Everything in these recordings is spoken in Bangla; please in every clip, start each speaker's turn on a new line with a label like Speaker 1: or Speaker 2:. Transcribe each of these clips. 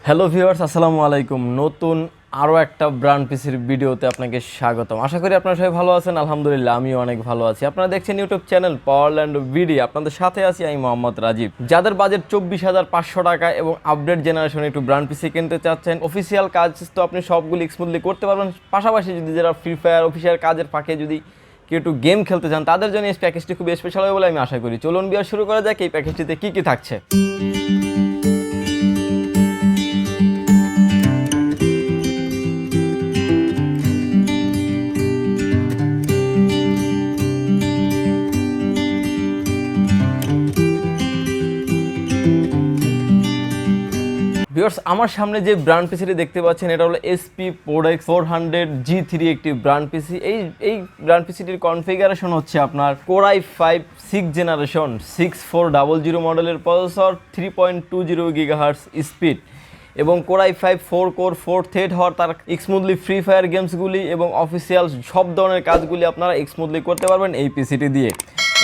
Speaker 1: হ্যালো ভিউয়ার্স, আসসালামু আলাইকুম। নতুন আরও একটা ব্র্যান্ড পিসির ভিডিওতে আপনাকে স্বাগতম। আশা করি আপনারা সবাই ভালো আছেন। আলহামদুলিল্লাহ, আমিও অনেক ভালো আছি। আপনারা দেখছেন ইউটিউব চ্যানেল পাওয়ারল্যান্ড বিডি। আপনাদের সাথে আছি আমি মোহাম্মদ রাজীব। যাদের বাজেট 24,500 টাকা এবং আপডেট জেনারেশনে একটু ব্র্যান্ড পিসি কিনতে চাচ্ছেন, অফিসিয়াল কাজ তো আপনি সবগুলি স্মুথলি করতে পারবেন। পাশাপাশি যদি যারা ফ্রি ফায়ার অফিসিয়াল কাজের ফাঁকে যদি কেউ একটু গেম খেলতে চান, তাদের জন্য এই প্যাকেজটি খুব স্পেশাল হবে বলে আমি আশা করি। চলুন বিয়ার শুরু করা যাক। এই প্যাকেজটিতে কী কী থাকছে। ভিউয়ার্স, আমার সামনে যে ব্র্যান্ড পিসিটি দেখতে পাচ্ছেন এটা হলো এসপি prodeks 400G3 একটি ব্র্যান্ড পিসি। এই ব্র্যান্ড পিসিটির কনফিগারেশন হচ্ছে আপনার Core i5 6th জেনারেশন 6400 মডেলের প্রসেসর, 3.20 GHz স্পিড এবং Core i5 4 কোর 4 থ্রেড হওয়ার তার স্মুথলি ফ্রি ফায়ার গেমসগুলি এবং অফিসিয়াল সব ধরনের কাজগুলি আপনারা স্মুথলি করতে পারবেন এই পিসিটি দিয়ে।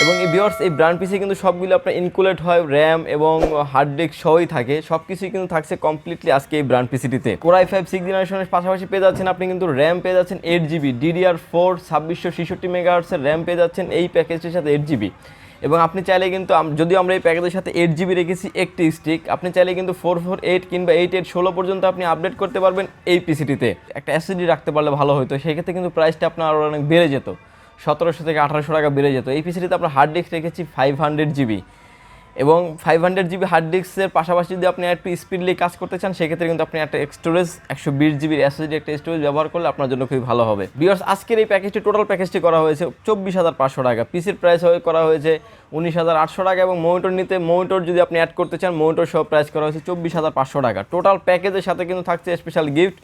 Speaker 1: এবং এই ভিউয়ার্স, এই ব্র্যান্ড পিসি কিন্তু সবগুলো আপনার ইনক্লুডেড হয়, র্যাম এবং হার্ড ডিস্ক সহই থাকে, সব কিছুই কিন্তু থাকছে কমপ্লিটলি আজকে এই ব্র্যান্ড পিসিটিতে। Core i5 6th জেনারেশনের পাশাপাশি পেয়ে যাচ্ছেন আপনি কিন্তু র্যাম পেয়ে যাচ্ছেন 8GB, DDR4 2666 MHz র্যাম পেয়ে যাচ্ছেন এই প্যাকেজটির সাথে 8GB। এবং আপনি চাইলে কিন্তু যদিও আমরা এই প্যাকেজের সাথে 8GB রেখেছি একটি স্টিক, আপনি চাইলে কিন্তু 448 কিংবা 8816 পর্যন্ত আপনি আপডেট করতে পারবেন এই পিসিটিতে। একটা এসএসডি রাখতে পারলে ভালো হতো, সেক্ষেত্রে কিন্তু প্রাইসটা আপনার আরও অনেক বেড়ে যেত, 1700 থেকে 1800 টাকা বেড়ে যেত। এই পিসিটিতে আমরা হার্ড ডিস্ক রেখেছি 500GB এবং 500GB হার্ড ডিস্কের পাশাপাশি যদি আপনি একটু স্পিডলি কাজ করতে চান, সেক্ষেত্রে কিন্তু আপনি একটা স্টোরেজ 120GB এসএসডি একটা স্টোরেজ ব্যবহার করলে আপনার জন্য খুবই ভালো হবে। ভিউয়ার্স, আজকের এই প্যাকেজটি টোটাল প্যাকেজটি করা হয়েছে 24,500 টাকা। পিসির প্রাইস করা হয়েছে 19,800 টাকা এবং মনিটর যদি আপনি অ্যাড করতে চান, মনিটর সহ প্রাইস করা হয়েছে 24,500 টাকা। টোটাল প্যাকেজের সাথে কিন্তু থাকছে স্পেশাল গিফট,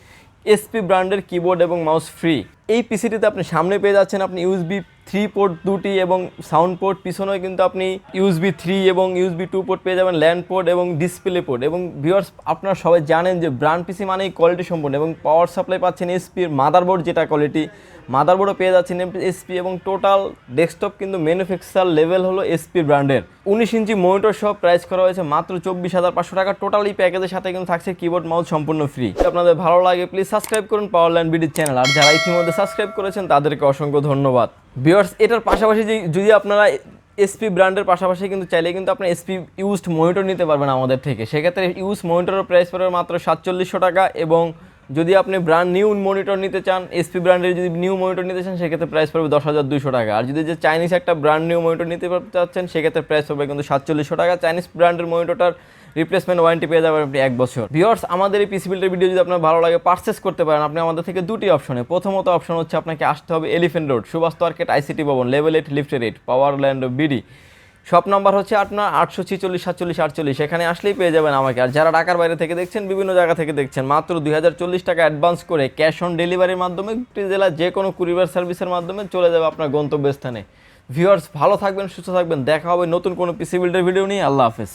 Speaker 1: এসপি ব্র্যান্ডের কিবোর্ড এবং মাউস ফ্রি। এই পিসিটিতে আপনি সামনে পেয়ে যাচ্ছেন আপনি USB 3 পোর্ট দুটি এবং সাউন্ড পোর্ট, পিছনেও কিন্তু আপনি USB 3 এবং USB 2 পোর্ট পেয়ে যাবেন, ল্যান্ড পোর্ট এবং ডিসপ্লে পোর্ট। এবং ভিউয়ার্স, আপনারা সবাই জানেন যে ব্র্যান্ড পিসি মানেই কোয়ালিটি সম্পন্ন এবং পাওয়ার সাপ্লাই পাচ্ছেন এসপির মাদারবোর্ড, যেটা কোয়ালিটি মাদারবোর্ডও পেয়ে যাচ্ছেন এসপি এবং টোটাল ডেস্কটপ কিন্তু ম্যানুফ্যাকচার লেভেল হলো এসপি ব্র্যান্ডের। 19 ইঞ্চি মনিটর সহ প্রাইস করা হয়েছে মাত্র 24,500 টাকা। টোটাল এই প্যাকেজের সাথে কিন্তু থাকছে কিবোর্ড মাউস সম্পূর্ণ ফ্রি। আপনাদের ভালো লাগে প্লিজ সাবস্ক্রাইব করুন পাওয়ারল্যান্ড বিডি চ্যানেল, আর যারা ইতিমধ্যে সাবস্ক্রাইব করেছেন তাদেরকে অসংখ্য ধন্যবাদ। ভিউয়ার্স, এটার পাশাপাশি যদি আপনারা এসপি ব্র্যান্ডের পাশাপাশি কিন্তু চাইলে কিন্তু আপনি এসপি ইউজড মনিটর নিতে পারবেন আমাদের থেকে। সেক্ষেত্রে ইউজ মনিটরের প্রাইস পড়বে মাত্র 4700 টাকা। এবং যদি আপনি ব্র্যান্ড নিউ মনিটর নিতে চান, এসপি ব্র্যান্ডের যদি নিউ মনিটর নিতে চান, সেক্ষেত্রে প্রাইস পড়বে 10,200 টাকা। আর যদি যে চাইনিজ একটা ব্র্যান্ড নিউ মনিটর নিতে চাচ্ছেন, সেক্ষেত্রে প্রাইস পড়বে কিন্তু 4700 টাকা। চাইনিজ ব্র্যান্ডের মনিটরটার রিপ্লেসমেন্ট ওয়ারেন্টি পেয়ে যাবেন আপনি 1 বছর। ভিউয়ার্স, আমাদের এই পিসি বিল্ডের ভিডিও যদি আপনার ভালো লাগে পারচেস করতে পারেন আপনি আমাদের থেকে দুটি অপশনে। প্রথমত অপশন হচ্ছে আপনাকে আসতে হবে elephant road, Suvastu arcade, ICT ভবন, লেভেল 8 লিফটের 8, পাওয়ারল্যান্ড বিডি। শপ নাম্বার হচ্ছে আপনার 846 47 48। এখানে আসলেই পেয়ে যাবেন আমাকে। আর যারা ঢাকার বাইরে থেকে দেখছেন, বিভিন্ন জায়গা থেকে দেখছেন, মাত্র 2040 টাকা অ্যাডভান্স করে ক্যাশ অন ডেলিভারির মাধ্যমে জেলার যে কোনো কুরিয়ার সার্ভিসের মাধ্যমে চলে যাবে আপনার গন্তব্যস্থানে। ভিউয়ার্স, ভালো থাকবেন, সুস্থ থাকবেন। দেখা হবে নতুন কোনো পিসি বিল্ডের ভিডিও নিয়ে। আল্লাহ হাফেজ।